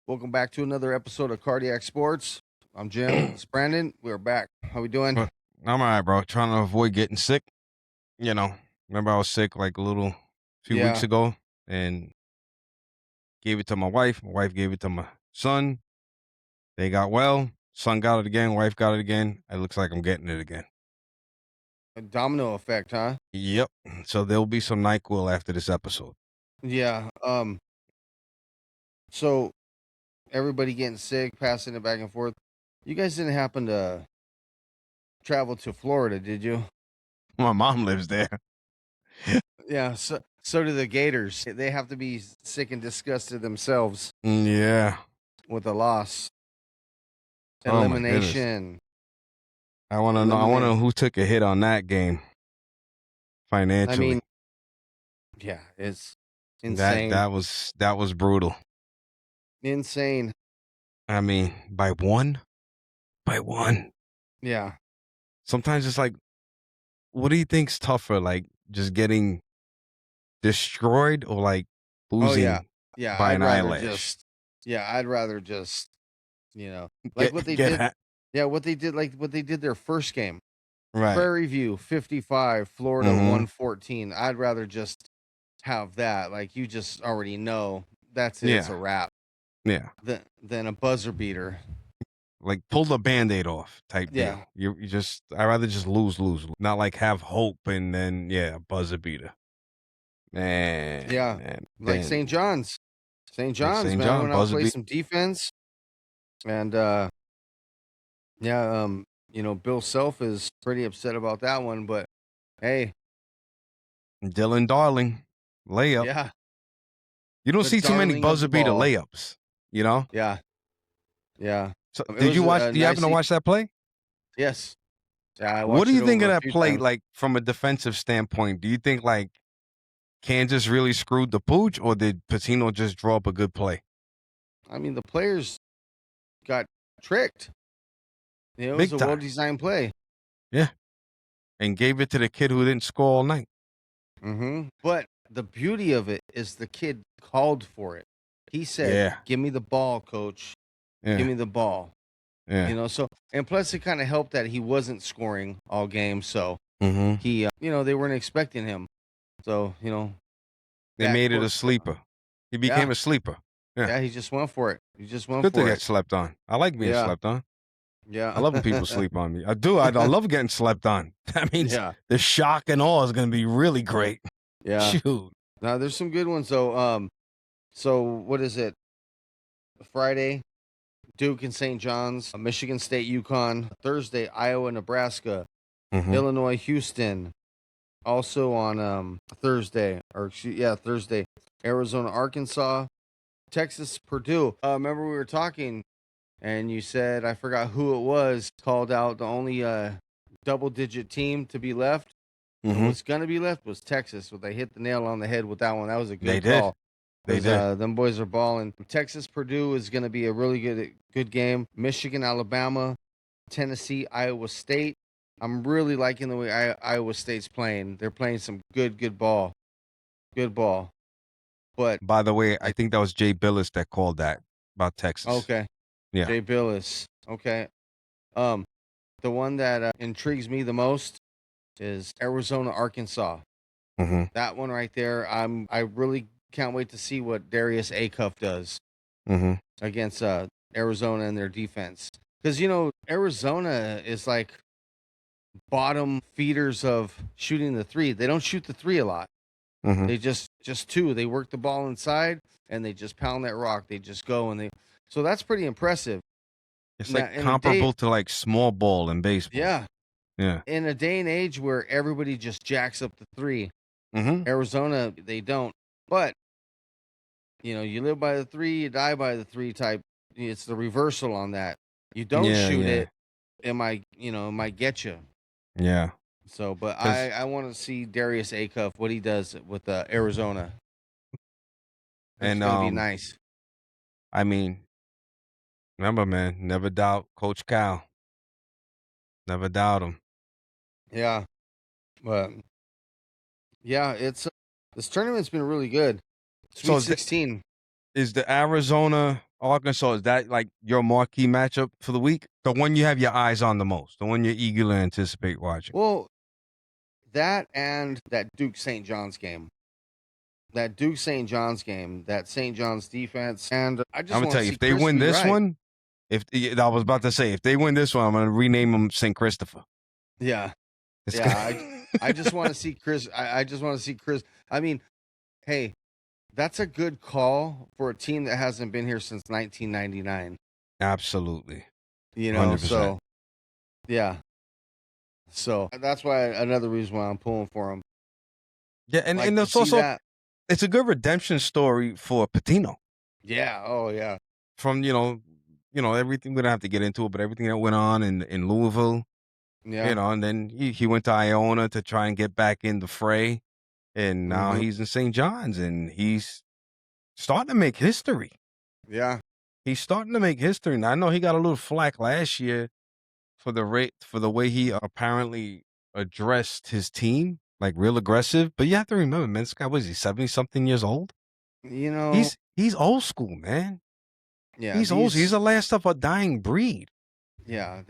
Welcome back to another episode of Cardiac Sports. I'm Jim. It's Brandon. We're back. How we doing? But I'm all right, bro. Trying to avoid getting sick. You know, remember I was sick like a few weeks Yeah. ago and gave it to my wife. My wife gave it to my son. They got well. Son got it again. Wife got it again. It looks like I'm getting it again. A domino effect, huh? Yep. So there'll be some NyQuil after this episode. Yeah. So everybody getting sick, passing it back and forth. You guys didn't happen to travel to Florida, did you? My mom lives there. Yeah. So do the Gators. They have to be sick and disgusted themselves Yeah. with a loss. Oh my goodness. Elimination. I want to know who took a hit on that game financially. I mean, yeah, it's insane. that was brutal. Insane. I mean, by one. Yeah. Sometimes it's like, what do you think's tougher, like just getting destroyed or like losing Yeah, by I'd an rather eyelash? I'd rather just, like what they did. Yeah, what they did their first game. Right. Prairie View 55, Florida Mhm. 114. I'd rather just have that. Like you just already know that's it. It's a Yeah. wrap. Yeah. Than a buzzer beater. Like pull the Band-Aid off type Yeah. deal. I'd rather just lose. Not like have hope and then buzzer beater. Man. Yeah. Man. Like St. John's. St. John's, St. man, John, went out and buzzer played beat. some defense. And Bill Self is pretty upset about that one, but hey. Dylan Darling. Layup. Yeah. You don't see too many darling of buzzer the beater ball. layups, you know? Yeah. Yeah. So It did you was watch? Do you happen to watch that play? Yes. Yeah, I What watched do you it think over of a that few play? times. Like from a defensive standpoint, do you think like Kansas really screwed the pooch, or did Patino just draw up a good play? I mean, the players got tricked. It was Big a time. well-designed play. Yeah, and gave it to the kid who didn't score all night. Mm-hmm. But the beauty of it is the kid called for it. He said, Yeah. "Give me the ball, coach. Give me the ball." Yeah. So and plus it kind of helped that he wasn't scoring all game, so Mm-hmm. he, they weren't expecting him. So They made it a sleeper. He became a sleeper. Yeah, he just went for it. Good to get slept on. I like being slept on. Yeah. I love when people sleep on me. I do. I love getting slept on. That means the shock and awe is going to be really great. Yeah. Shoot. Now there's some good ones though. So what is it? Friday, Duke and St. John's, Michigan State, UConn. Thursday, Iowa, Nebraska, Mhm. Illinois, Houston. Also on Thursday, Arizona, Arkansas, Texas, Purdue. Remember we were talking, and you said, I forgot who it was, called out the only double-digit team to be left. And what's going to be left was Texas. So they hit the nail on the head with that one. That was a good call. They did. Them boys are balling. Texas, Purdue is going to be a really good game. Michigan, Alabama, Tennessee, Iowa State. I'm really liking the way Iowa State's playing. They're playing some good ball. Good ball. But by the way, I think that was Jay Billis that called that about Texas. Okay. Yeah. Jay Billis. Okay. The one that intrigues me the most is Arizona, Arkansas. Mm-hmm. That one right there. I really can't wait to see what Darius Acuff does against Arizona and their defense. Because Arizona is like bottom feeders of shooting the three. They don't shoot the three a lot. Mm-hmm. They just two. They work the ball inside and they just pound that rock. They just go so that's pretty impressive. It's like comparable to like small ball in baseball. Yeah. Yeah. In a day and age where everybody just jacks up the three, Mm-hmm. Arizona, they don't. But, you live by the three, you die by the three type. It's the reversal on that. You don't shoot it, it might get you. Yeah. So, but I want to see Darius Acuff, what he does with Arizona. It's going to be nice. I mean, remember, man, never doubt Coach Cal. Never doubt him. Yeah. But, yeah, this tournament's been really good. Sweet 16. Is the Arizona Arkansas, is that like your marquee matchup for the week? The one you have your eyes on the most, the one you eagerly anticipate watching. Well, that and that Duke St. John's game. That Duke St. John's game, that St. John's defense, and I just I'm gonna want tell to you, see if they Chris win be this right. one, I was about to say, if they win this one, I'm gonna rename them St. Christopher. Yeah, I just want to see Chris. I just want to see Chris. I mean, hey, that's a good call for a team that hasn't been here since 1999. Absolutely. You know, 100%. so yeah. So that's why another reason why I'm pulling for him. Yeah, and Like to it's see also that. it's a good redemption story for Patino Yeah. Oh yeah. from everything. We don't have to get into it, but everything that went on in Louisville, Yeah. and then he went to Iona to try and get back in the fray, and now Mhm. he's in St. John's, and he's starting to make history. Yeah. He's starting to make history. Now, I know he got a little flack last year for the way he apparently addressed his team, like real aggressive. But you have to remember, man, this guy, was he 70-something years old? You know. He's old school, man. Yeah. He's old. He's the last of a dying breed. Yeah.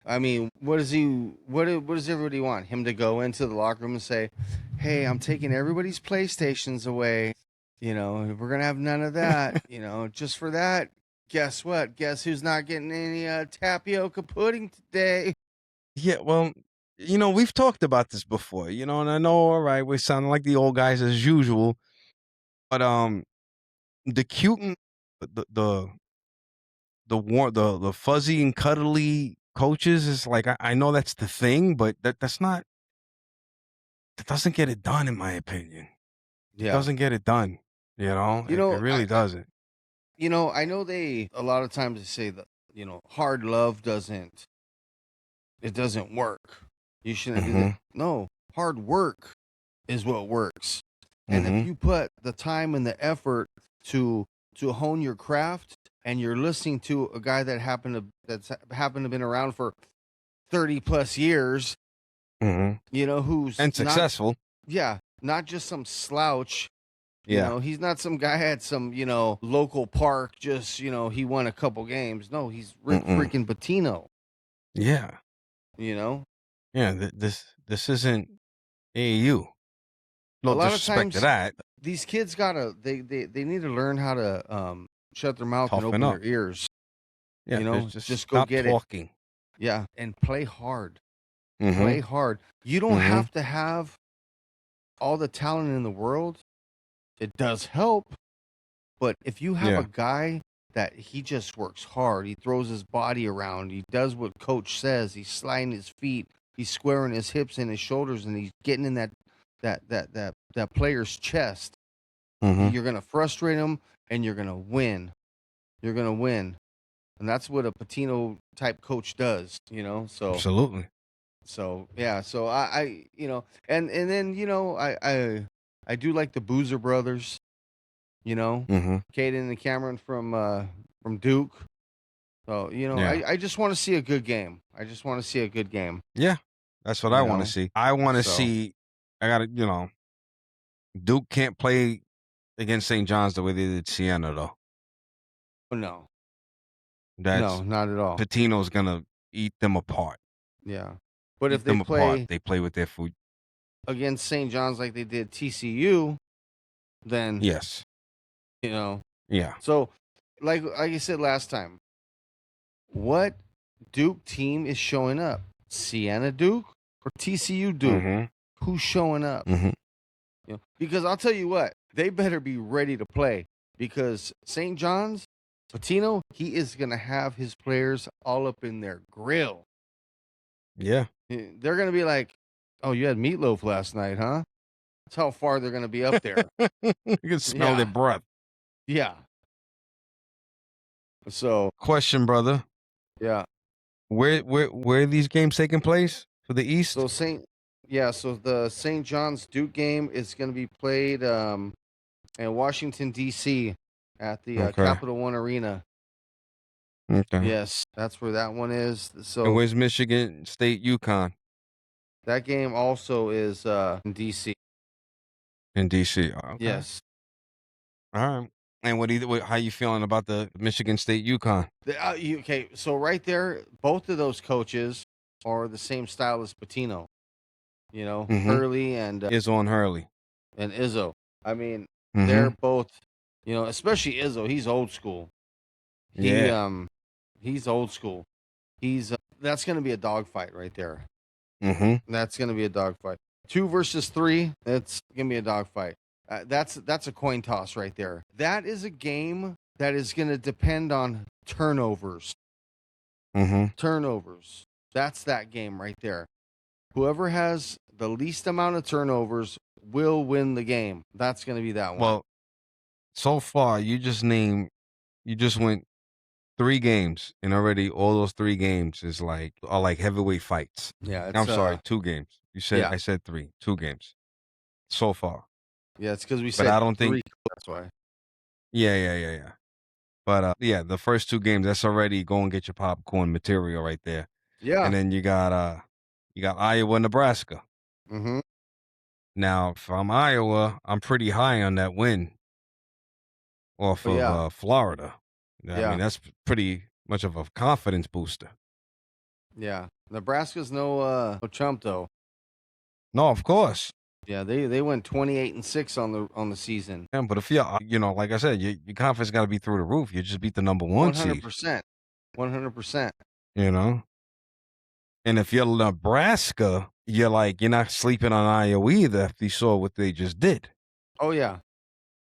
I mean, what does he? What does everybody want? Him to go into the locker room and say, "Hey, I'm taking everybody's PlayStations away. We're gonna have none of that. Just for that. Guess what? Guess who's not getting any tapioca pudding today?" Yeah, well, we've talked about this before, and I know, all right, we sound like the old guys as usual, but the cute and the fuzzy and cuddly coaches is like, I know that's the thing, but that doesn't get it done, in my opinion. It Yeah. doesn't get it done. It really doesn't. I know a lot of times they say that hard love doesn't work. You shouldn't do that. Mhm. No, hard work is what works. And if Mhm. you put the time and the effort to hone your craft, and you're listening to a guy that's happened to been around for 30 plus years, Mhm. who's And not successful. not just some slouch. Yeah. He's not some guy at some local park. Just he won a couple games. No, he's Rick freaking Pitino. Yeah. You know, Yeah, this isn't AAU. No a lot of disrespect to times that. these kids they need to learn how to shut their mouth and Toughen open up. their ears. Yeah, just Just go stop get talking. it. Yeah, and play hard. Mhm. Play hard. You don't Mhm. have to have all the talent in the world. It does help, but if you have Yeah. a guy that he just works hard, he throws his body around, he does what coach says, he's sliding his feet, he's squaring his hips and his shoulders, and he's getting in that player's chest. Mhm. You're gonna frustrate him, and you're gonna win. You're gonna win, and that's what a Patino type coach does. Absolutely. So yeah, so I and then I do like the Boozer brothers. Mhm. Caden and Cameron from Duke. So Yeah. I just want to see a good game. I just want to see a good game. Yeah. That's what You I want to know, see. I want to so see. I got to. Duke can't play against St. John's the way they did Siena, though. no, That's not at all. Patino's gonna eat them apart. Yeah, but if Eat they them apart. play They play with their food. against St. John's like they did TCU, then Yes. Yeah. So, like I said last time, what Duke team is showing up? Siena Duke or TCU Duke? Mhm. Who's showing up? Mhm. Because I'll tell you what, they better be ready to play, because St. John's, Patino, he is gonna have his players all up in their grill. Yeah. They're gonna be like, "Oh, you had meatloaf last night, huh?" That's how far they're gonna be up there. You can smell their Yeah, breath. yeah. So Question, brother. yeah. Where are these games taking place for the East? So so the St. John's Duke game is going to be played in Washington D.C. at the Okay. Capital One Arena. Okay. Yes, that's where that one is. And So where's Michigan State, UConn? that game also is in D.C. In DC. Okay. Yes. All right. And how you feeling about the Michigan State UConn? Okay, so right there, both of those coaches are the same style as Patino. You know, Hurley and Izzo and Hurley. and Izzo. I mean, they're both, especially Izzo. He's old school. He's old school. That's going to be a dogfight right there. That's going to be a dogfight. 2 versus 3. That's going to be a dogfight. That's a coin toss right there. That is a game that is going to depend on turnovers. Turnovers. That's that game right there. Whoever has the least amount of turnovers will win the game. That's going to be that one. Well, so far you just went 3 games, and already all those 3 games are like heavyweight fights. Yeah, I'm sorry, 2 games. Yeah. I said 3, 2 games so far. Yeah, it's because we said I don't 3. think That's why. Yeah. But the first 2 games, that's already go and get your popcorn material right there. Yeah. And then you got Iowa, Nebraska. Now, if I'm Iowa, I'm pretty high on that win off of Florida. I mean, that's pretty much of a confidence booster. Yeah. Nebraska's no chump though. No, of course. Yeah, they went 28-6 on the season. Yeah, but if you're, like I said, your confidence got to be through the roof. You just beat the number 1 seed. 100%. And if you're Nebraska, you're not sleeping on Iowa either if you saw what they just did. Oh yeah.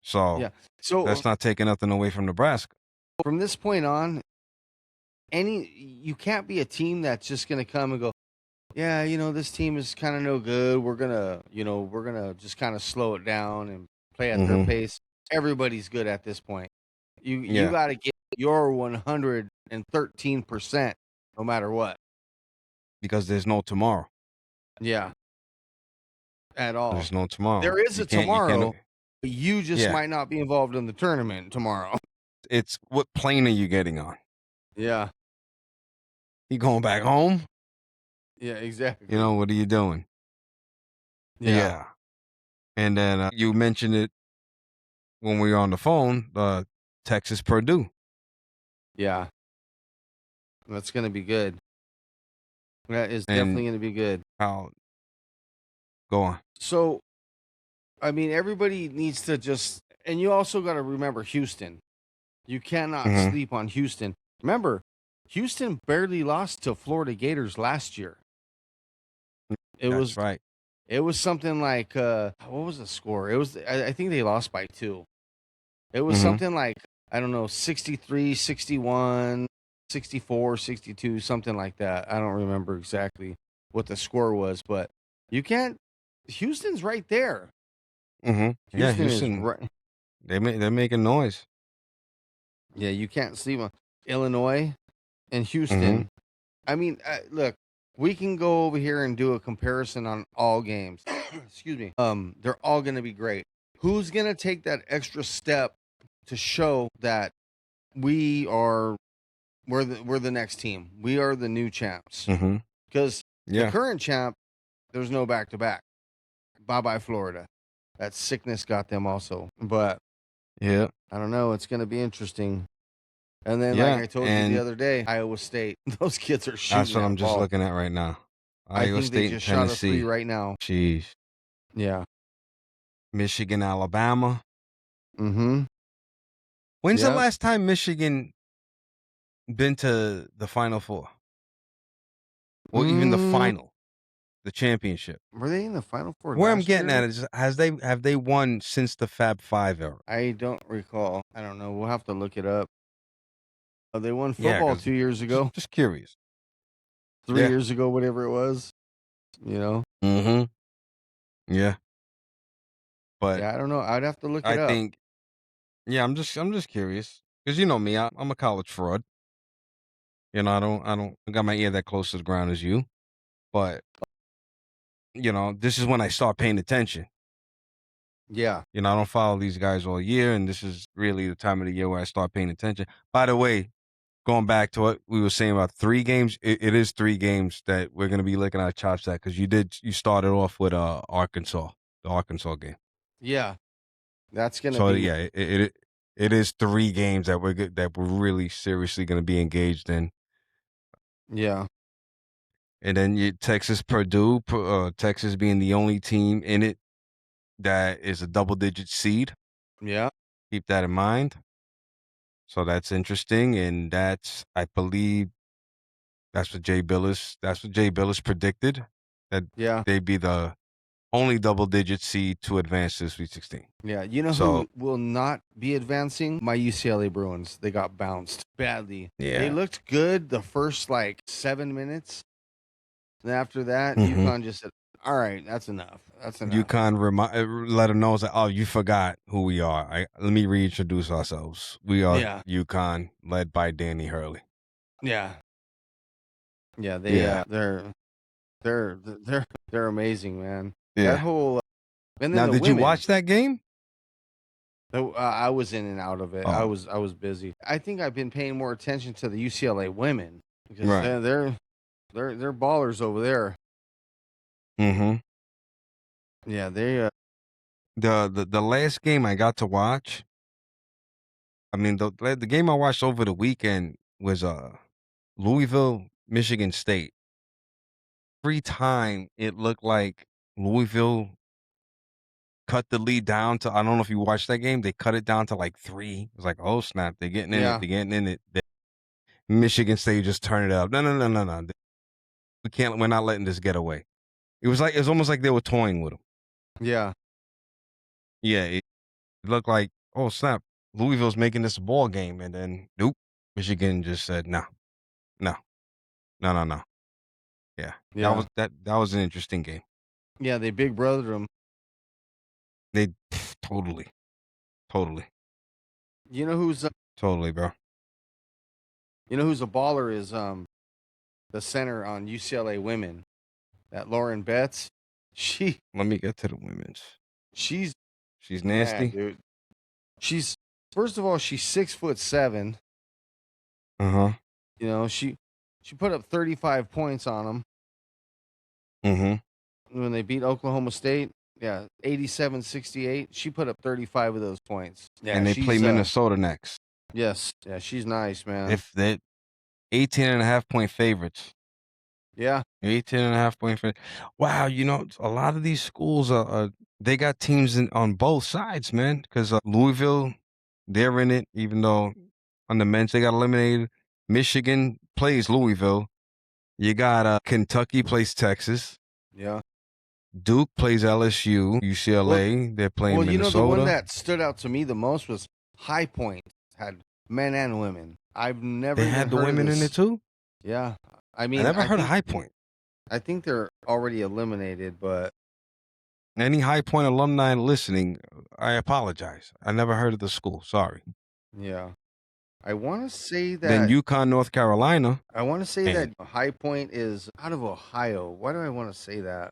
So that's not taking nothing away from Nebraska. From this point on, you can't be a team that's just gonna come and go, yeah, this team is kind of no good. We're gonna just kind of slow it down and play at their pace. Everybody's good at this point. You got to get your 113% no matter what. Because there's no tomorrow. Yeah. At all. There's no tomorrow. There is a tomorrow, but you just might not be involved in the tournament tomorrow. It's what plane are you getting on? Yeah. You going back home? Yeah, exactly. What are you doing? Yeah. And then you mentioned it when we were on the phone, Texas Purdue. Yeah. That's going to be good. That is definitely going to be good. Go on. So, I mean, everybody needs to and you also got to remember Houston. You cannot sleep on Houston. Remember, Houston barely lost to Florida Gators last year. That's right. It was something like, what was the score? It was, I think they lost by 2. It was something like, I don't know, 63, 61, 64, 62, something like that. I don't remember exactly what the score was, but Houston's right there. Houston. Right. They're making noise. Yeah, you can't sleep on Illinois and Houston. I mean, look, we can go over here and do a comparison on all games. Excuse me. They're all going to be great. Who's going to take that extra step to show that we're the next team? We are the new champs. Because the current champ, there's no back-to-back. Bye-bye, Florida. That sickness got them also. But I don't know. It's going to be interesting. And then, like I told you the other day, Iowa State. Those kids are shooting. That's what I'm just looking at right now. Iowa State, they just shot a 3 right now. Jeez. Yeah. Michigan, Alabama. When's the last time Michigan been to the Final Four? Or even the final, the championship? Were they in the Final Four? Where I'm getting at is, have they won since the Fab Five era? I don't recall. I don't know. We'll have to look it up. They won football 2 years ago. Just curious. 3 years ago, whatever it was. Yeah. But I don't know. I'd have to look it up. I think. Yeah, I'm just curious because you know me. I'm a college fraud. I don't got my ear that close to the ground as you, but this is when I start paying attention. Yeah. I don't follow these guys all year, and this is really the time of the year where I start paying attention. By the way, going back to what we were saying about 3 games, it is 3 games that we're going to be licking our chops at because you started off with Arkansas, the Arkansas game. Yeah, that's going to be. So, yeah, it is 3 games that we're really seriously going to be engaged in. Yeah. And then Texas, Purdue, Texas being the only team in it that is a double-digit seed. Yeah. Keep that in mind. So that's interesting, and I believe that's what Jay Billis predicted, that they'd be the only double-digit seed to advance to the Sweet 16. Yeah. You know who will not be advancing? My UCLA Bruins. They got bounced badly. Yeah. They looked good the first 7 minutes. And after that, Mhm. UConn just said, all right, that's enough. That's enough. UConn let them know, oh, you forgot who we are. Let me reintroduce ourselves. We are UConn, led by Danny Hurley. Yeah. Yeah, they're amazing, man. Yeah. That whole and then now, the did women, you watch that game? I was in and out of it. I was busy. I think I've been paying more attention to the UCLA women because they're ballers over there. Mm-hmm. Yeah, they the last game I got to watch. I mean, the game I watched over the weekend was Louisville, Michigan State. Every time it looked like Louisville cut the lead down to, I don't know if you watched that game, they cut it down to 3. It was like, oh snap, they're getting in it, they're getting in it. Michigan State just turned it up. No. We're not letting this get away. It was almost like they were toying with them. Yeah. Yeah, it looked like, oh snap, Louisville's making this a ball game, and then nope, Michigan just said no. Yeah. That was an interesting game. Yeah, they big brothered them. They totally. You know who's Totally, bro. You know who's a baller is the center on UCLA women, that Lauren Betts. Let me get to the women's. She's nasty, dude. She's first of all, she's 6'7". Uh-huh. You know, she put up 35 points on them. Mm-hmm. When they beat Oklahoma State. Yeah, 87-68. She put up 35 of those points. Yeah, and they play Minnesota next. Yes. Yeah, she's nice, man. If they 18.5-point favorites. Yeah. 18.5-point favorites. Wow, a lot of these schools they got teams on both sides, man. Because Louisville, they're in it, even though on the men's they got eliminated. Michigan plays Louisville. You got Kentucky plays Texas. Yeah. Duke plays LSU. UCLA, they're playing Minnesota. The one that stood out to me the most was High Point. Had men and women. I've never. They had the women in it too. Yeah, I mean, I never heard of High Point. I think they're already eliminated, but any High Point alumni listening, I apologize. I never heard of the school. Sorry. Yeah. I want to say that. Then UConn, North Carolina. I want to say that High Point is out of Ohio. Why do I want to say that?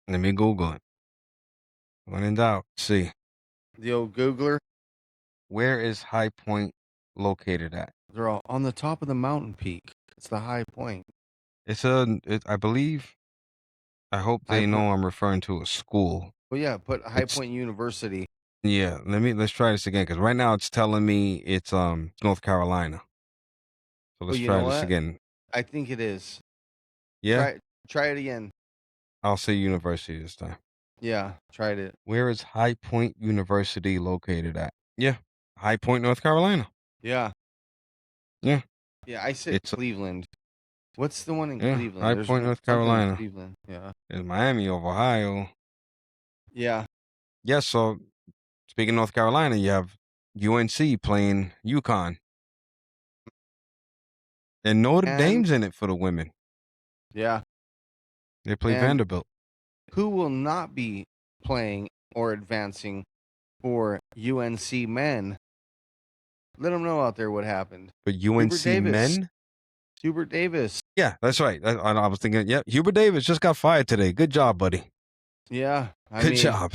Let me Google it. When in doubt, see. The old Googler. Where is High Point located at? They're all on the top of the mountain peak. It's the High Point. I believe. I hope they know I'm referring to a school. Well, yeah, put High Point University. Yeah, let's try this again, because right now it's telling me it's North Carolina. So let's try this again. I think it is. Yeah. Try it again. I'll say university this time. Yeah, tried it. Where is High Point University located at? Yeah, High Point, North Carolina. Yeah. Yeah. Yeah, I said Cleveland. What's the one in Cleveland? High Point, North Carolina. Cleveland. Yeah. There's Miami of Ohio. Yeah. Yeah, so speaking of North Carolina, you have UNC playing UConn. And Notre Dame's in it for the women. Yeah. They play Vanderbilt. Who will not be playing or advancing for UNC men? Let them know out there what happened. But UNC men? Hubert Davis. Yeah, that's right. I was thinking, Hubert Davis just got fired today. Good job, buddy. Yeah. Good job.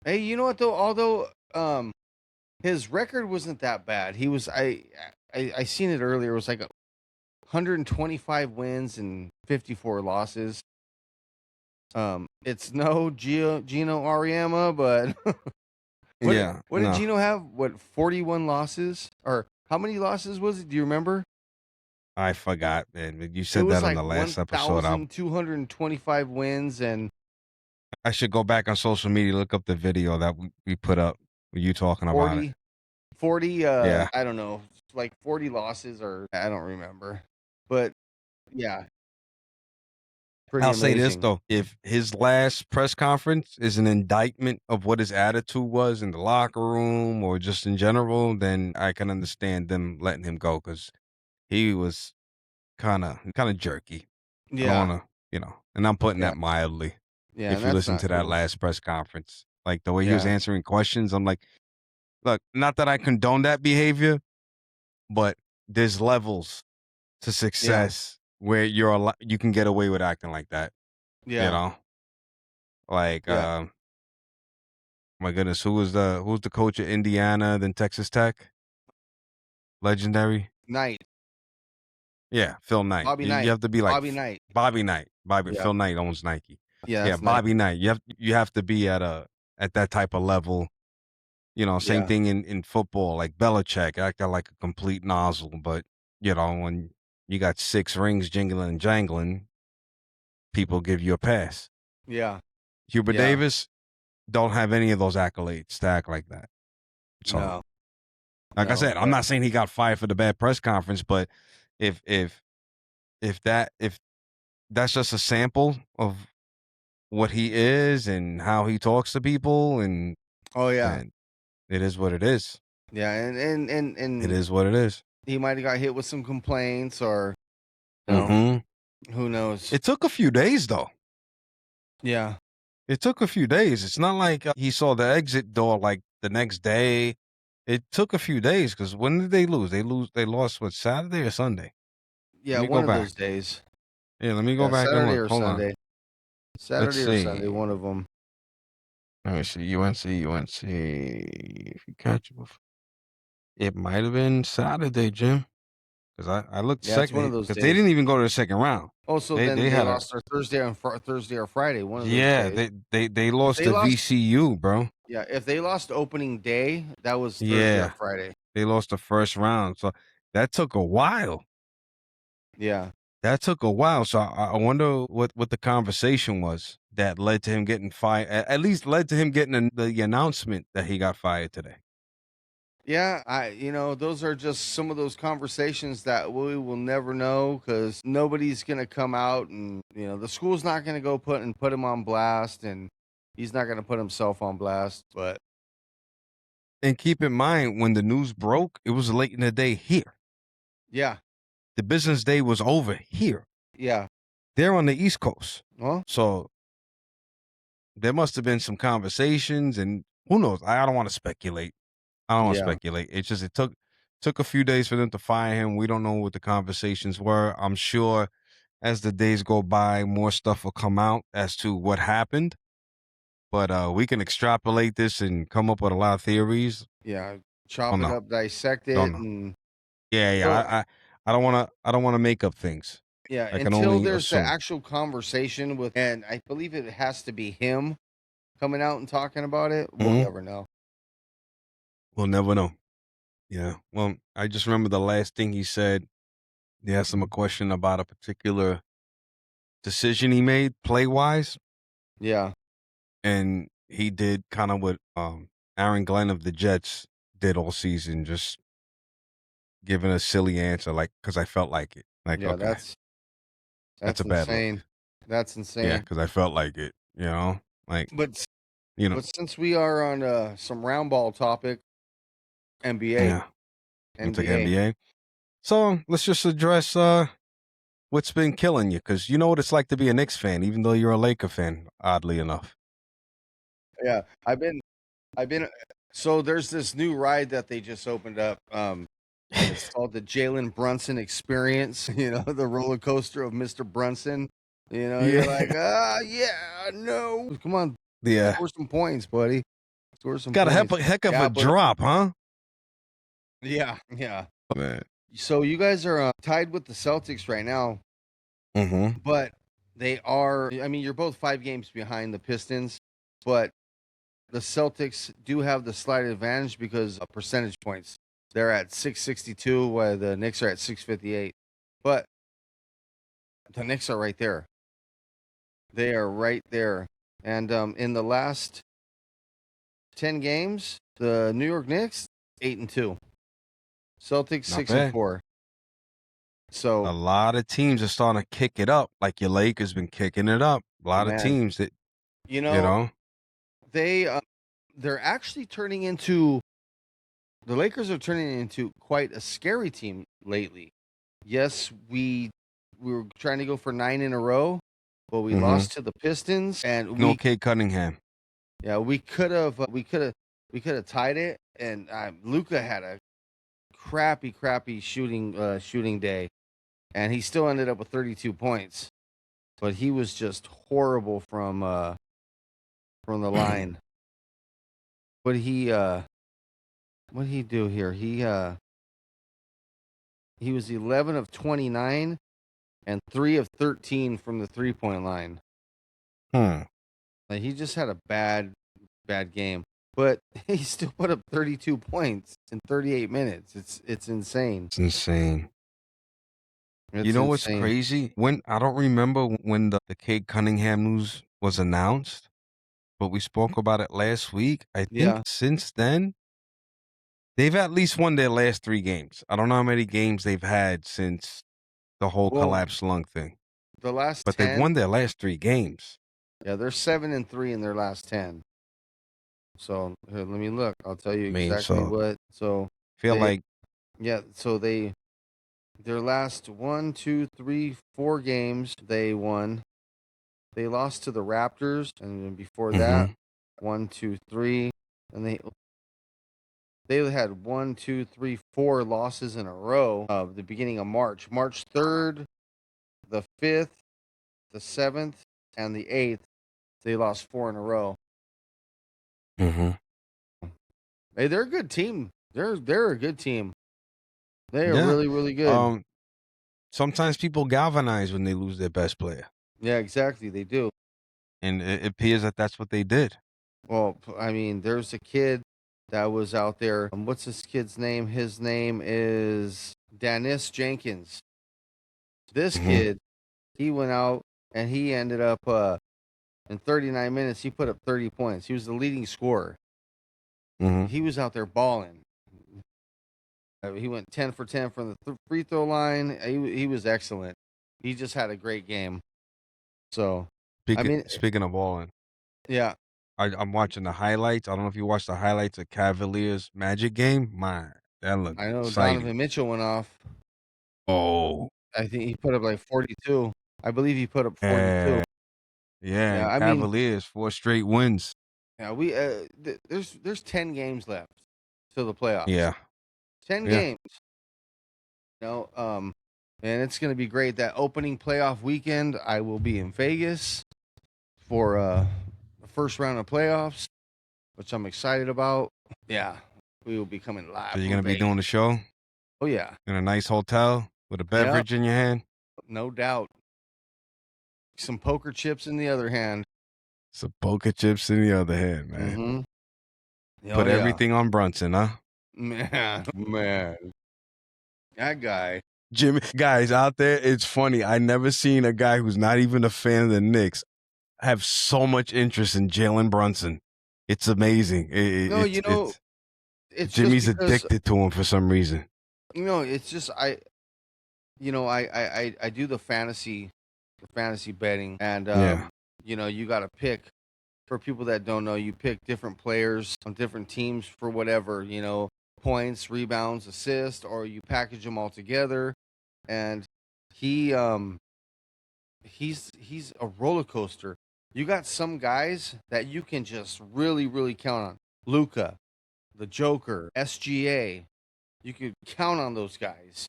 Hey, you know what though? Although his record wasn't that bad. He was I seen it earlier. It was like 125 wins and 54 losses. It's no Gino Auriemma, but What did no, Gino have? What, 41 losses? Or how many losses was it? Do you remember? I forgot, man. But you It said was that on like the last episode. I 1,225 wins, and I should go back on social media, look up the video that we put up with you talking about it. 40, Yeah. I don't know, like 40 losses, or I don't remember. But yeah, pretty I'll say this amazing. though, if his last press conference is an indictment of what his attitude was in the locker room or just in general, then I can understand them letting him go because he was kind of jerky. I don't Yeah, want to, and I'm putting yeah, that mildly. yeah, If and you that's listen not to that cool. last press conference, like the way he was Yeah, answering questions, I'm like, look, not that I condone that behavior, but there's levels to yeah, success where you can get away with acting like that. You yeah, know, like yeah. my goodness, who's the coach at Indiana, then Texas Tech? Legendary. Knight, Yeah, Phil Knight. Bobby You Knight, have to be like Bobby Knight. Bobby Knight. Yeah, Phil Knight owns Nike. yeah, Yeah, that's Knight. Bobby Knight. You have to be at that type of level. Same Yeah, thing in football, like Belichick, acting like a complete nozzle, but when you got 6 rings jingling and jangling, people give you a pass. yeah, Hubert yeah. Davis don't have any of those accolades to act like that. So, No, like I no, said, I'm but not saying he got fired for the bad press conference, but if that's just a sample of what he is and how he talks to people, and oh yeah, then it is what it is. yeah, and It is what it is. he might have got hit with some complaints, or Mhm. who knows? It took a few days though. Yeah, It took a few days. It's not like he saw the exit door like the next day. It took a few days because when did they lose? They lost what, Saturday or Sunday? Let yeah, me go one of back. those days. Yeah, let me go Yeah, back and Saturday look. or Hold on. Sunday. Let's Saturday or Sunday, see. one of them. Let me see. UNC. If you catch it, it might have been Saturday, Jim. Because I looked Yeah, it's one of second those because they days. didn't even go to the second round. Also, then They they had a lost their Thursday or Friday. One of those yeah. days. They If lost they to lost, VCU, bro. yeah, if they lost opening day, that was Thursday or Yeah, Friday. they lost the first round, so that took a while. Yeah, That took a while. So I wonder what the conversation was that led to him getting fired. At least led to him getting the announcement that he got fired today. yeah. Those are just some of those conversations that we will never know, because nobody's gonna come out, and the school's not gonna go put him on blast, and he's not gonna put himself on blast. But And keep in mind, when the news broke, it was late in the day here. yeah, The business day was over here. yeah. They're on the East Coast. Well, So there must have been some conversations, and who knows? I don't want to speculate. I don't want to yeah, speculate. It's just it took a few days for them to fire him. We don't know what the conversations were. I'm sure as the days go by, more stuff will come out as to what happened. But we can extrapolate this and come up with a lot of theories. yeah. Chop Don't it know. up, dissect Don't it, know. and Yeah. well, I don't want to make up things. yeah, I can until only there's the assume. actual conversation with, and I believe it has to be him coming out and talking about it, we'll Mhm. never know. We'll never know. Yeah. Well, I just remember the last thing he said. They asked him a question about a particular decision he made play wise, Yeah, and he did kind of what Aaron Glenn of the Jets did all season, just giving a silly answer, like because I felt like it. Like, yeah, okay, that's that's a bad look. insane. That's Yeah, insane. because I felt like it. Like But s- you know, but since we are on some round ball topic, NBA, yeah. It's like NBA. NBA. So let's just address what's been killing you, because you know what it's like to be a Knicks fan, even though you're a Laker fan. Oddly enough. Yeah, I've been. So there's this new ride that they just opened up. And it's called the Jalen Brunson Experience. The roller coaster of Mr. Brunson. You're like, Yeah. yeah, no, come on, Yeah. score some points, buddy. Score some Got a points. heck of Yeah, a but drop, huh? yeah, yeah. Man. So you guys are tied with the Celtics right now, Mm-hmm. but they are. I mean, you're both 5 games behind the Pistons, but the Celtics do have the slight advantage because of percentage points. They're at 662, while the Knicks are at 658. But the Knicks are right there. They are right there. And in the last 10 games, the New York Knicks 8-2, Celtics Not 6 bad. and 4. A So lot of teams are starting to kick it up, like your Lakers been kicking it up. A lot of man, teams that you you know know. they're actually turning into the Lakers are turning into quite a scary team lately. Yes, we were trying to go for 9 in a row, but we Mhm. lost to the Pistons, and No Cade Cunningham. we could have tied it, and Luka had a crappy shooting day, and he still ended up with 32 points, but he was just horrible from the line. What did he do here? He was 11 of 29 and 3 of 13 from the 3-point line. Like, he just had a bad game, but he still put up 32 points in 38 minutes. It's insane. It's insane. It's You know what's insane. crazy? When I don't remember when the Cade Cunningham news was announced, but we spoke about it last week. I think Yeah. since then, they've at least won their last 3 games. I don't know how many games they've had since the whole Well, collapsed lung thing, the last but they've 10, won their last 3 games. yeah, they're 7 and 3 in their last 10. So here, let me look. I'll tell you I mean, exactly so what. So feel they, like yeah. So their last 1, 2, 3, 4 games they won. They lost to the Raptors, and then before that, 1, 2, 3, and they had 1, 2, 3, 4 losses in a row of the beginning of March. March 3rd, the 5th, the 7th, and the 8th. They lost 4 in a row. Hey, they're a good team. They're a good team. They are Yeah. really, really good. Sometimes people galvanize when they lose their best player, Yeah, exactly. They do. and it appears that that's what they did. Well, I mean, there's a kid that was out there. What's this kid's name? His name is Dennis Jenkins. This kid, he went out and he ended up in 39 minutes. He put up 30 points. He was the leading scorer. He was out there balling. He went 10 for 10 from the free throw line. He was excellent. He just had a great game. So, I mean, Speaking of balling, yeah, I'm watching the highlights. I don't know if you watched the highlights of Cavaliers Magic game. Man, that looked I know exciting. Donovan Mitchell went off. Oh, I think he put up like 42. I believe he put up 42. yeah, Yeah, and I mean, Cavaliers 4 straight wins. yeah, we there's 10 games left to the playoffs. Yeah, 10 yeah. games. And it's gonna be great. That opening playoff weekend, I will be in Vegas for the first round of playoffs, which I'm excited about. Yeah, we will be coming live. So you're from gonna be Vegas. doing the show Oh yeah, in a nice hotel with a beverage in your hand. no doubt. Some poker chips in the other hand. Some poker chips in the other hand, man. Mm-hmm. Put everything on Brunson, huh? Man, that guy. Jimmy, guys out there, it's funny. I never seen a guy who's not even a fan of the Knicks have so much interest in Jalen Brunson. It's amazing. It's Jimmy's just because, addicted to him for some reason. It's just I do the fantasy betting, and you got to pick. For people that don't know, you pick different players on different teams for whatever, points, rebounds, assists, or you package them all together. And he's a roller coaster. You got some guys that you can just really, really count on. Luka, the Joker, SGA. You could count on those guys.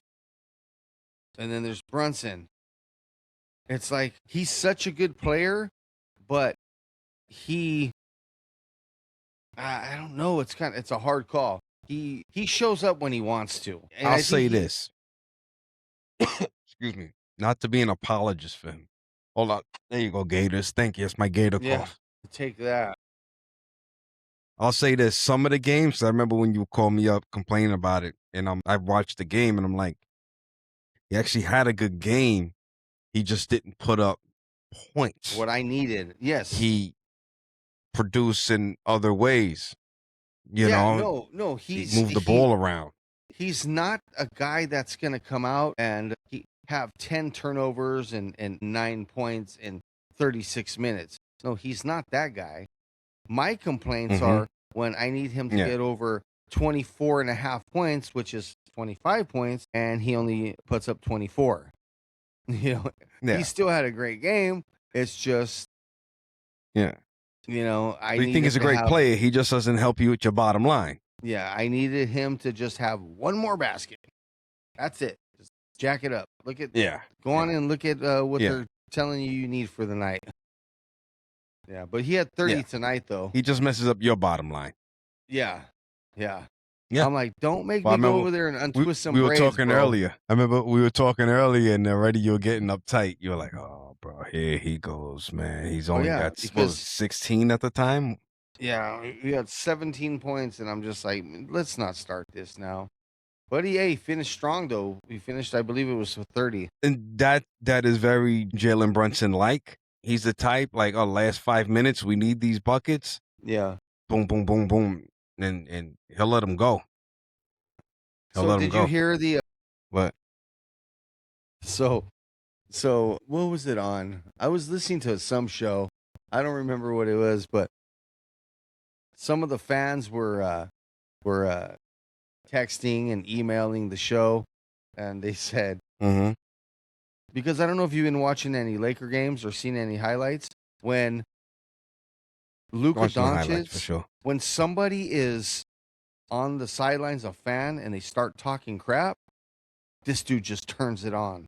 And then there's Brunson. It's like he's such a good player, but I don't know. It's a hard call. He shows up when he wants to. And I'll say this. Excuse me. Not to be an apologist for him. Hold on. There you go, Gators. Thank you. It's my Gator Yeah, cough. take that. I'll say this: some of the games, I remember when you called me up complaining about it, and I watched the game, and I'm like, he actually had a good game. He just didn't put up points. What I needed, yes. He produced in other ways. You know, no, he moved the ball around. He's not a guy that's gonna come out and have 10 turnovers and 9 points in 36 minutes. No, he's not that guy. My complaints are when I need him to get over 24 and a half points, which is 25 points, and he only puts up 24. You know, he still had a great game. It's just, you know, you think he's a great player. He just doesn't help you with your bottom line. Yeah, I needed him to just have one more basket. That's it. Just jack it up. Look at Go on and look at what they're telling you need for the night. Yeah, but he had 30 tonight though. He just messes up your bottom line. Yeah. I'm like, don't make me go over there and untwist some braids. We were talking earlier. I remember we were talking earlier, and already you were getting uptight. You were like, "Oh, bro, here he goes, man. He's only got 16 at the time." Yeah, he had 17 points, and I'm just like, let's not start this now. But he finished strong though. He finished, I believe it was 30. And that is very Jalen Brunson like. He's the type like, oh, last 5 minutes, we need these buckets. Yeah. Boom, boom, boom, boom. And he'll let him go. Did you hear the what? So what was it on? I was listening to some show. I don't remember what it was, but some of the fans were texting and emailing the show, and they said, because I don't know if you've been watching any Laker games or seen any highlights, when Luka Doncic, for sure. When somebody is on the sidelines, a fan, and they start talking crap, this dude just turns it on,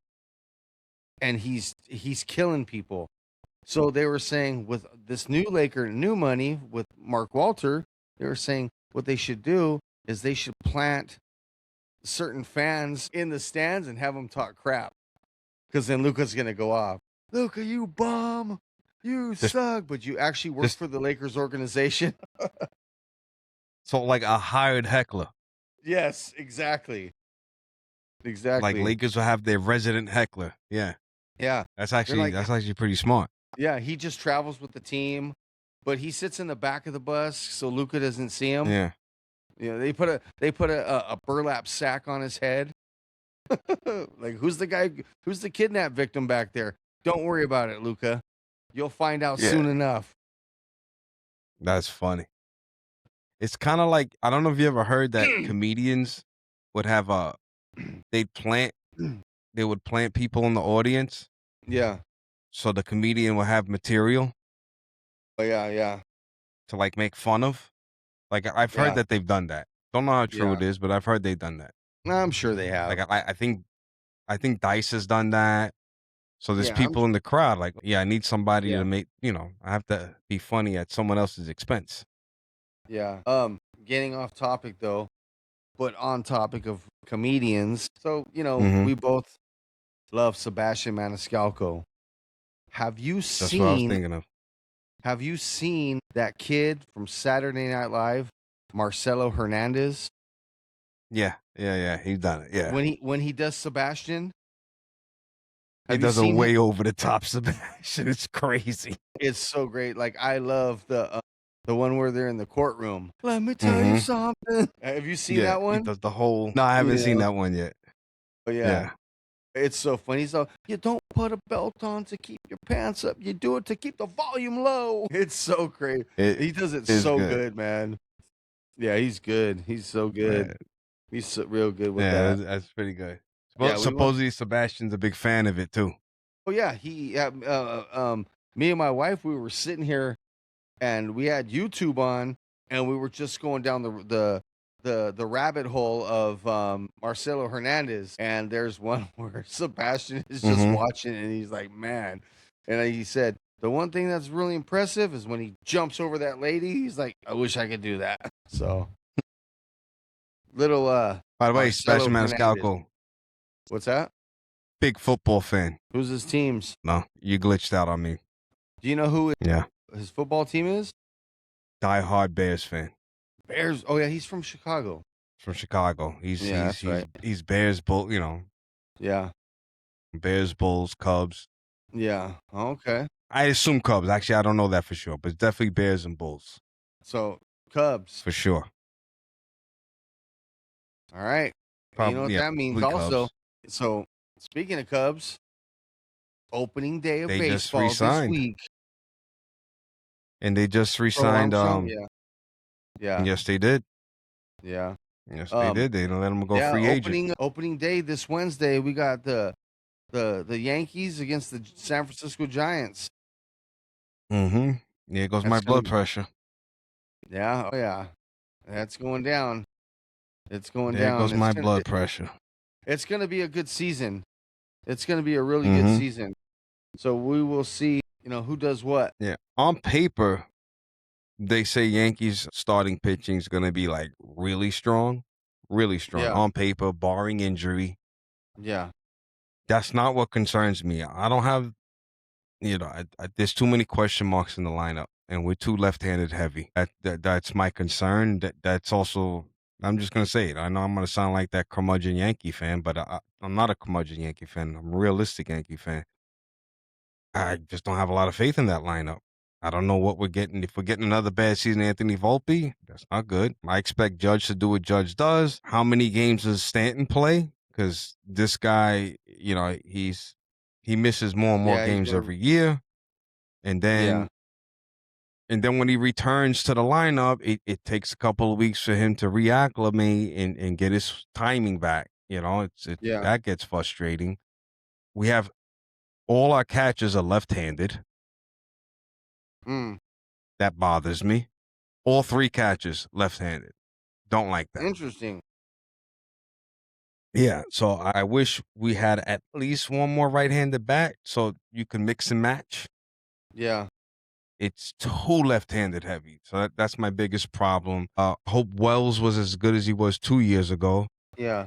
and he's killing people. So they were saying with this new Laker, new money with Mark Walter, they were saying what they should do is they should plant certain fans in the stands and have them talk crap, because then Luka's gonna go off. Luka, you bum, you suck, but you actually work for the Lakers organization. So like a hired heckler. Yes, exactly. Like Lakers will have their resident heckler. Yeah. That's actually pretty smart. Yeah, he just travels with the team, but he sits in the back of the bus so Luka doesn't see him. Yeah. You know, they put a burlap sack on his head. Like, who's the kidnap victim back there? Don't worry about it, Luka. You'll find out soon enough. That's funny. It's kind of like, I don't know if you ever heard that comedians would have they would plant people in the audience. Yeah. So the comedian will have material. Oh yeah. To like make fun of. Like I've heard that they've done that. Don't know how true it is, but I've heard they've done that. No, I'm sure they have. Like I think Dice has done that. So there's people in the crowd like, I need somebody to make, I have to be funny at someone else's expense. Yeah. Getting off topic though, but on topic of comedians. So, we both love Sebastian Maniscalco. Have you seen? That's what I was thinking of. Have you seen that kid from Saturday Night Live, Marcelo Hernandez? Yeah. He's done it. Yeah. When he does Sebastian, he does a way over the top Sebastian. It's crazy. It's so great. Like, I love the one where they're in the courtroom. Let me tell you something. Have you seen that one? He does the whole. No, I haven't seen that one yet. Oh yeah. It's so funny. So you don't put a belt on to keep your pants up. You do it to keep the volume low. It's so great. He does it so good, man. Yeah, he's good. He's so good. Man. He's so, real good with that. Yeah, that's pretty good. Supposedly Sebastian's a big fan of it too. Oh yeah, me and my wife, we were sitting here, and we had YouTube on, and we were just going down the rabbit hole of Marcelo Hernandez, and there's one where Sebastian is just watching, and he's like, man, and he said the one thing that's really impressive is when he jumps over that lady. He's like, I wish I could do that. So little by the way, Sebastian Maniscalco. What's that? Big football fan. Who's his teams? No, you glitched out on me. Do you know who his football team is? Die-hard Bears fan. Bears. Oh yeah, he's from Chicago. From Chicago. He's Yeah, he's that's he's right. he's Bears, Bull. Yeah, Bears, Bulls, Cubs. yeah. Okay. I assume Cubs. Actually, I don't know that for sure, but it's definitely Bears and Bulls So Cubs. for sure. All right. And you know what Probably, yeah, that means probably also. Cubs. So speaking of Cubs, opening day of They just baseball this re-signed, week. and they just Pro re-signed. Armstrong. Yeah. Yeah. Yes, they did. Yeah. Yes, they Um. did. They didn't let him go Yeah. free agent. Opening day this Wednesday. We got the Yankees against the San Francisco Giants. Mm-hmm. There goes my That's gonna blood be. pressure. Yeah. Oh yeah. That's going down. It's going There down. goes my blood pressure. It's gonna be a good season. It's gonna be a really good Mm-hmm. season. So we will see. Who does what. Yeah. On paper, they say Yankees starting pitching is going to be like really strong. Really strong. Yeah. On paper, barring injury. Yeah. That's not what concerns me. I don't have, there's too many question marks in the lineup, and we're too left-handed heavy. That's my concern. That's also, I'm just gonna say it. I know I'm gonna sound like that curmudgeon Yankee fan, but I'm not a curmudgeon Yankee fan. I'm a realistic Yankee fan. I just don't have a lot of faith in that lineup. I don't know what we're getting. If we're getting another bad season, Anthony Volpe, that's not good. I expect Judge to do what Judge does. How many games does Stanton play? Because this guy, he misses more and more Yeah. games every year, and then when he returns to the lineup, it takes a couple of weeks for him to reacclimate and get his timing back. That gets frustrating. We have all our catchers are left-handed. That bothers me. All 3 catchers left-handed. Don't like that. Interesting. Yeah, so I wish we had at least one more right-handed bat so you can mix and match. Yeah. It's too left-handed heavy. So that's my biggest problem. Hope Wells was as good as he was 2 years ago. Yeah.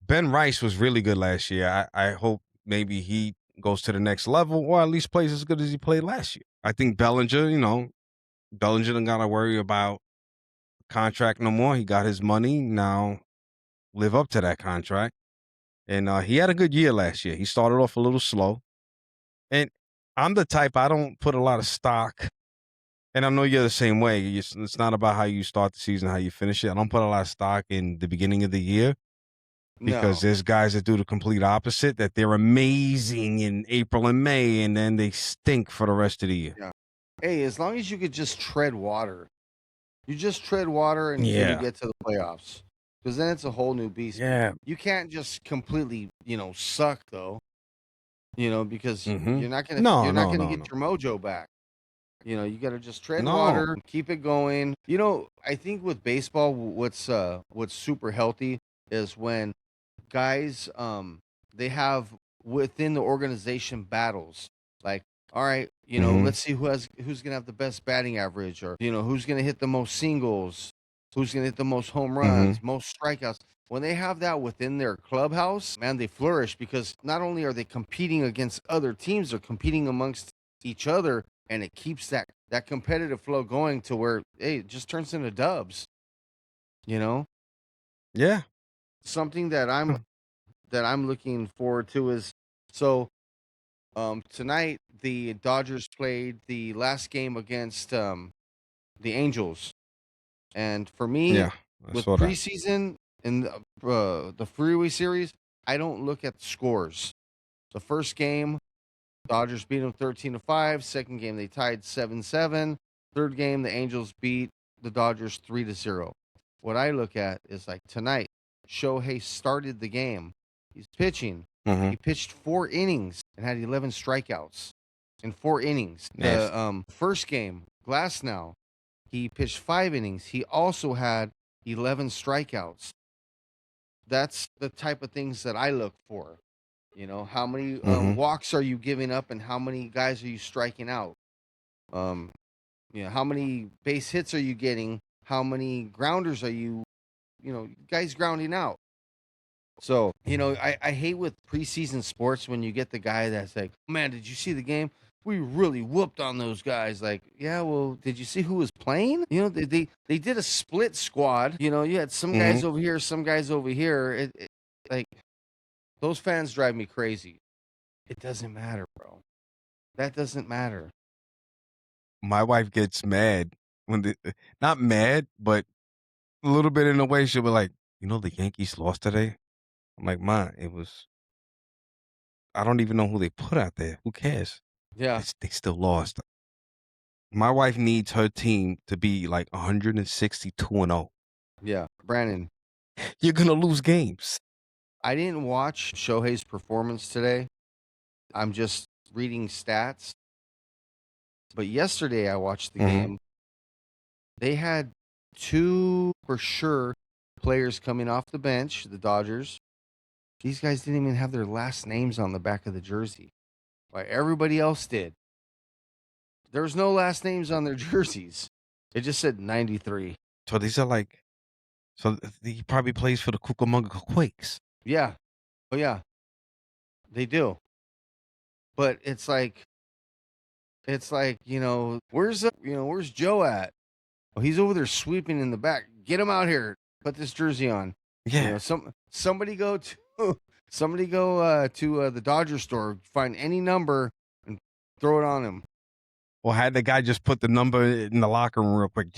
Ben Rice was really good last year. I hope maybe he goes to the next level or at least plays as good as he played last year. I think Bellinger, Bellinger don't got to worry about contract no more. He got his money. Now live up to that contract. And he had a good year last year. He started off a little slow. And I'm the type, I don't put a lot of stock. And I know you're the same way. It's not about how you start the season, how you finish it. I don't put a lot of stock in the beginning of the year. Because there's guys that do the complete opposite, that they're amazing in April and May, and then they stink for the rest of the year. Yeah. Hey, as long as you could just tread water, you just tread water and you get to the playoffs, because then it's a whole new beast. Yeah, you can't just completely, suck though. Because you're not gonna get your mojo back. You got to just tread water, keep it going. I think with baseball, what's super healthy is when guys they have within the organization battles, like, all right, let's see who's gonna have the best batting average, or who's gonna hit the most singles, who's gonna hit the most home runs, most strikeouts. When they have that within their clubhouse, man, they flourish, because not only are they competing against other teams, they're competing amongst each other, and it keeps that competitive flow going to where, hey, it just turns into dubs. Yeah. Something that I'm looking forward to is, so tonight the Dodgers played the last game against the Angels, and for me, with preseason and the Freeway Series, I don't look at the scores. The first game, Dodgers beat them 13-5. Second game, they tied 7-7. Third game, the Angels beat the Dodgers 3-0. What I look at is, like, tonight, Shohei started the game. He's pitching. He pitched 4 innings and had 11 strikeouts in 4 innings. The first game, Glasnow, he pitched 5 innings. He also had 11 strikeouts. That's the type of things that I look for. How many walks are you giving up, and how many guys are you striking out? How many base hits are you getting? How many grounders are you, guys grounding out? So, I hate with preseason sports when you get the guy that's like, man, did you see the game? we really whooped on those guys. Like, yeah, well, did you see who was playing? You know, they did a split squad. You know, you had some Mm-hmm. guys over here, some guys over here. Like those fans drive me crazy. It doesn't matter, bro. That doesn't matter. My wife gets mad when not mad, but a little bit in a way. She'll be like, you know, the Yankees lost today. I'm like, Ma, it was. I don't even know who they put out there. Who cares? Yeah, They still lost. My wife needs her team to be like 162-0. yeah. Brandon, You're gonna lose games. I didn't watch Shohei's performance today. I'm just reading stats. But yesterday I watched the game. They had two for sure players coming off the bench, the Dodgers. These guys didn't even have their last names on the back of the jersey. Like everybody else did. There was no last names on their jerseys. It just said 93. So these are like, so he probably plays for the Cucamonga Quakes. Yeah. Oh yeah. They do. But it's like, where's Joe at? Oh, he's over there sweeping in the back. Get him out here. Put this jersey on. Yeah. Somebody go to the Dodger store, find any number and throw it on him. Or had the guy just put the number in the locker room real quick.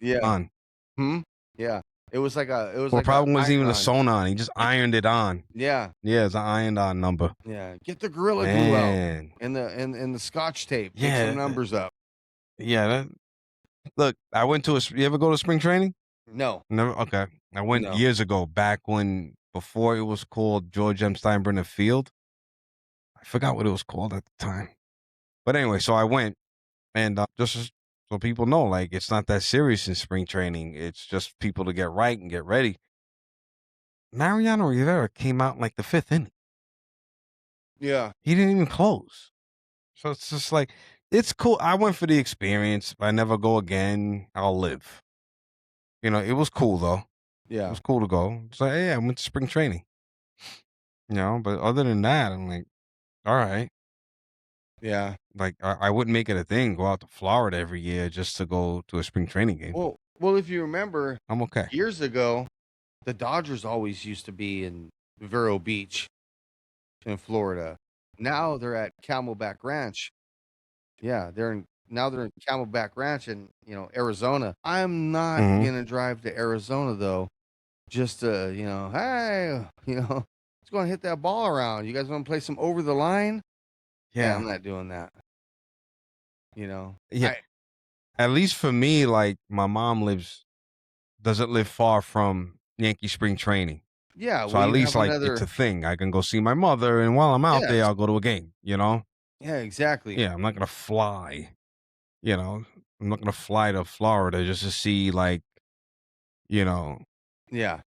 Yeah. On. Yeah. It was like probably wasn't even a sewn on. He just ironed it on. Yeah. Yeah, it's an ironed on number. Yeah. Get the Gorilla Glue out and the Scotch tape. Pick some numbers up. Yeah. Look, I went to you ever go to spring training? No. Never. Okay. I went years ago, before it was called George M. Steinbrenner Field. I forgot what it was called at the time. But anyway, so I went, and just so people know, like, it's not that serious in spring training. It's just people to get right and get ready. Mariano Rivera came out in like the 5th inning. Yeah. He didn't even close. So it's just like, it's cool. I went for the experience. If I never go again, I'll live. You know, it was cool, though. Yeah. It was cool to go. It's like, hey, I went to spring training. You know, but other than that, I'm like, all right. Yeah. Like, I wouldn't make it a thing, go out to Florida every year just to go to a spring training game. Well, if you remember, I'm okay. Years ago, the Dodgers always used to be in Vero Beach in Florida. Now they're at Camelback Ranch. Yeah, they're in Camelback Ranch in, Arizona. I'm not gonna drive to Arizona though, just to, hey, let's go and hit that ball around. You guys want to play some over the line? Yeah, I'm not doing that. Yeah. At least for me, like, my mom doesn't live far from Yankee spring training. Yeah. So at least, like, it's a thing. I can go see my mother, and while I'm out there, I'll go to a game, Yeah, exactly. Yeah, I'm not going to fly, I'm not going to fly to Florida just to see, like, Yeah.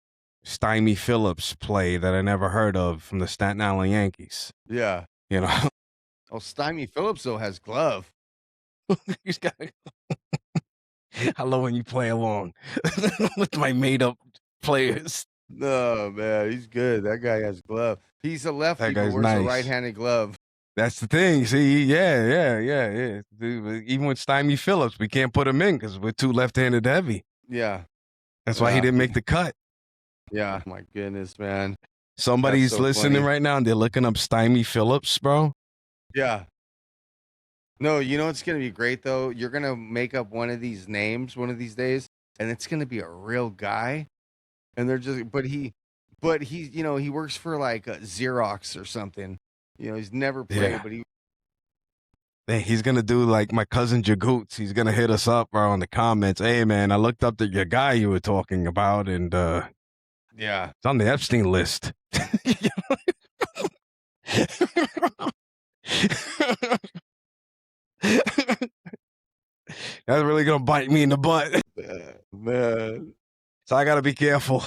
Stymie Phillips play that I never heard of from the Staten Island Yankees. Yeah. Oh, Stymie Phillips, though, has glove. He's got. I love when you play along with my made-up players. No, man, he's good. That guy has glove. He's a lefty, but wears a right-handed glove. That's the thing. See, yeah. Dude, even with Stymie Phillips, we can't put him in because we're too left-handed heavy. Yeah. That's why he didn't make the cut. Yeah, my goodness, man. Somebody's listening right now, and they're looking up Stymie Phillips, bro. Yeah. No, it's going to be great, though. You're going to make up one of these names one of these days, and it's going to be a real guy. And they're just, but he works for like Xerox or something. He's never played, but he's going to do like my cousin Jagoots. He's going to hit us up, bro, in the comments. Hey, man, I looked up your guy you were talking about, and yeah, it's on the Epstein list. That's really gonna bite me in the butt, man. So I gotta be careful,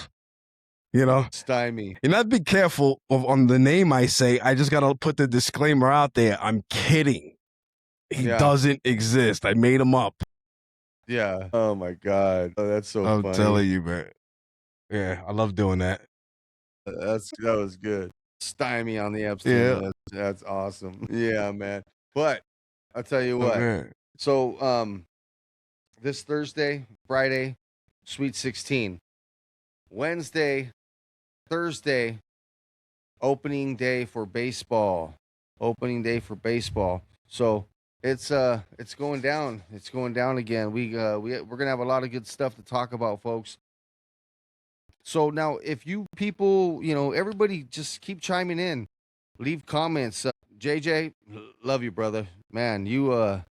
Stymie. You not be careful on the name I say. I just gotta put the disclaimer out there. I'm kidding. He doesn't exist. I made him up. Yeah. Oh my God. Oh, that's so funny. I'm telling you, man. Yeah, I love doing that. That was good. Stymie on the Epstein list. That's awesome. Yeah, man. But I'll tell you what. Okay. So this Thursday, Friday, Sweet 16. Wednesday, Thursday, opening day for baseball. Opening day for baseball. So it's going down. It's going down again. We're gonna have a lot of good stuff to talk about, folks. So now, if you people, everybody, just keep chiming in, leave comments. JJ, love you, brother. Man, you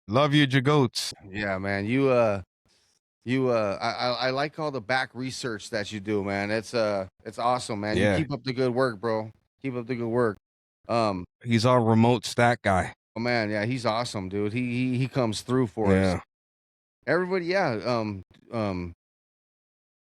Love you, Jagoats. yeah, man, I like all the back research that you do, man. It's awesome, man. You Yeah. keep up the good work, bro. Keep up the good work. He's our remote stat guy. Oh man, yeah, he's awesome, dude. He comes through for us. Yeah. Everybody, yeah.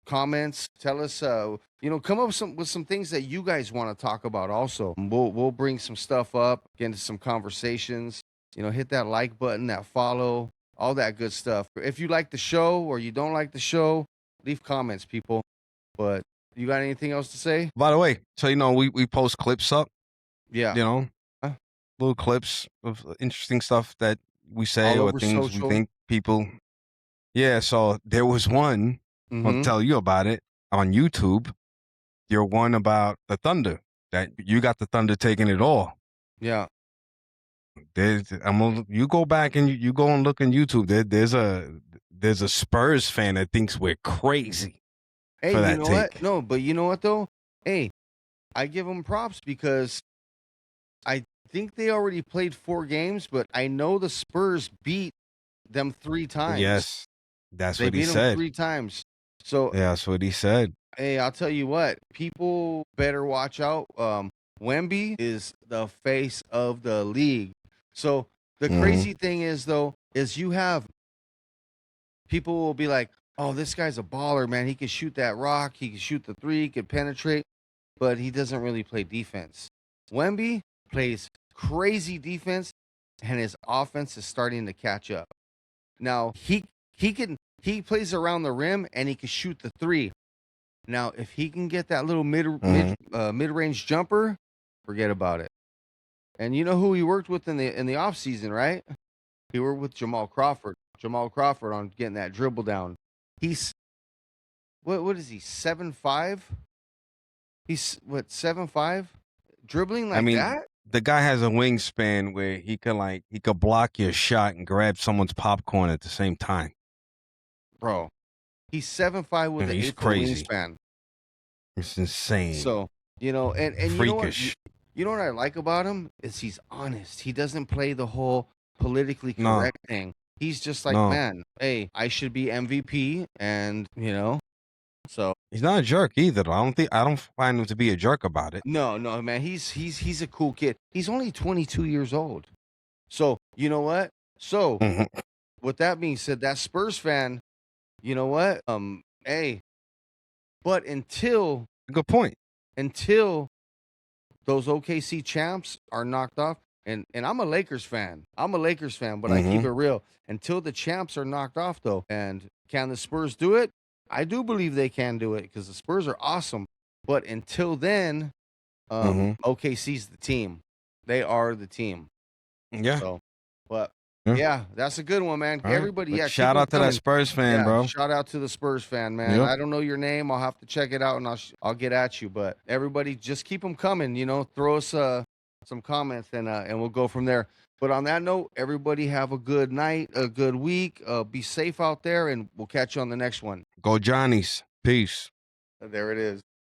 Comments, tell us, come up with some things that you guys want to talk about. Also, we'll bring some stuff up, get into some conversations. Hit that like button, that follow, all that good stuff. If you like the show or you don't like the show, leave comments, people. But you got anything else to say? By the way, so we post clips up. Yeah. Little clips of interesting stuff that we say All or over things social. we think people. Yeah, so there was one. I'll tell you about it on YouTube. Your one about the Thunder, that you got the Thunder taking it all. Yeah. You go back and you go and look on YouTube. There's a Spurs fan that thinks we're crazy. Hey, for you that know take. what? No, but you know what though? Hey, I give them props because I think they already played 4 games, but I know the Spurs beat them 3 times. Yes, that's They what he beat them said. 3 times. So Yeah, that's what he said. hey, I'll tell you what, people better watch out. Wemby is the face of the league. So the crazy thing is though, is you have people will be like, oh, this guy's a baller, man. He can shoot that rock, he can shoot the 3, he can penetrate, but he doesn't really play defense. Wemby plays crazy defense, and his offense is starting to catch up. Now he plays around the rim and he can shoot the 3. Now, if he can get that little mid-range jumper, forget about it. And you know who he worked with in the off season, right? He worked with Jamal Crawford. Jamal Crawford on getting that dribble down. He's what is he? 7'5"? He's 7'5"? Dribbling like that? The guy has a wingspan where he could block your shot and grab someone's popcorn at the same time. Bro, he's 7'5" with an 8-foot wingspan. It's insane. So, and freakish. You know what I like about him is he's honest. He doesn't play the whole politically correct thing. He's just like, man, hey, I should be MVP, and so he's not a jerk either. I don't find him to be a jerk about it. No, man, he's a cool kid. He's only 22 years old. So you know what? So with that being said, that Spurs fan, you know what? Hey, but good point. Until those OKC champs are knocked off, and I'm a Lakers fan. But I keep it real. Until the champs are knocked off, though, and can the Spurs do it? I do believe they can do it because the Spurs are awesome. But until then, OKC's the team. They are the team. Yeah. So, but yeah, that's a good one, man. All right. Everybody, yeah. Shout out to that Spurs fan, bro. Shout out to the Spurs fan, man. Yep. I don't know your name. I'll have to check it out, and I'll get at you. But everybody, just keep them coming. Throw us some comments, and we'll go from there. But on that note, everybody have a good night, a good week. Be safe out there, and we'll catch you on the next one. Go Johnnies. Peace. There it is.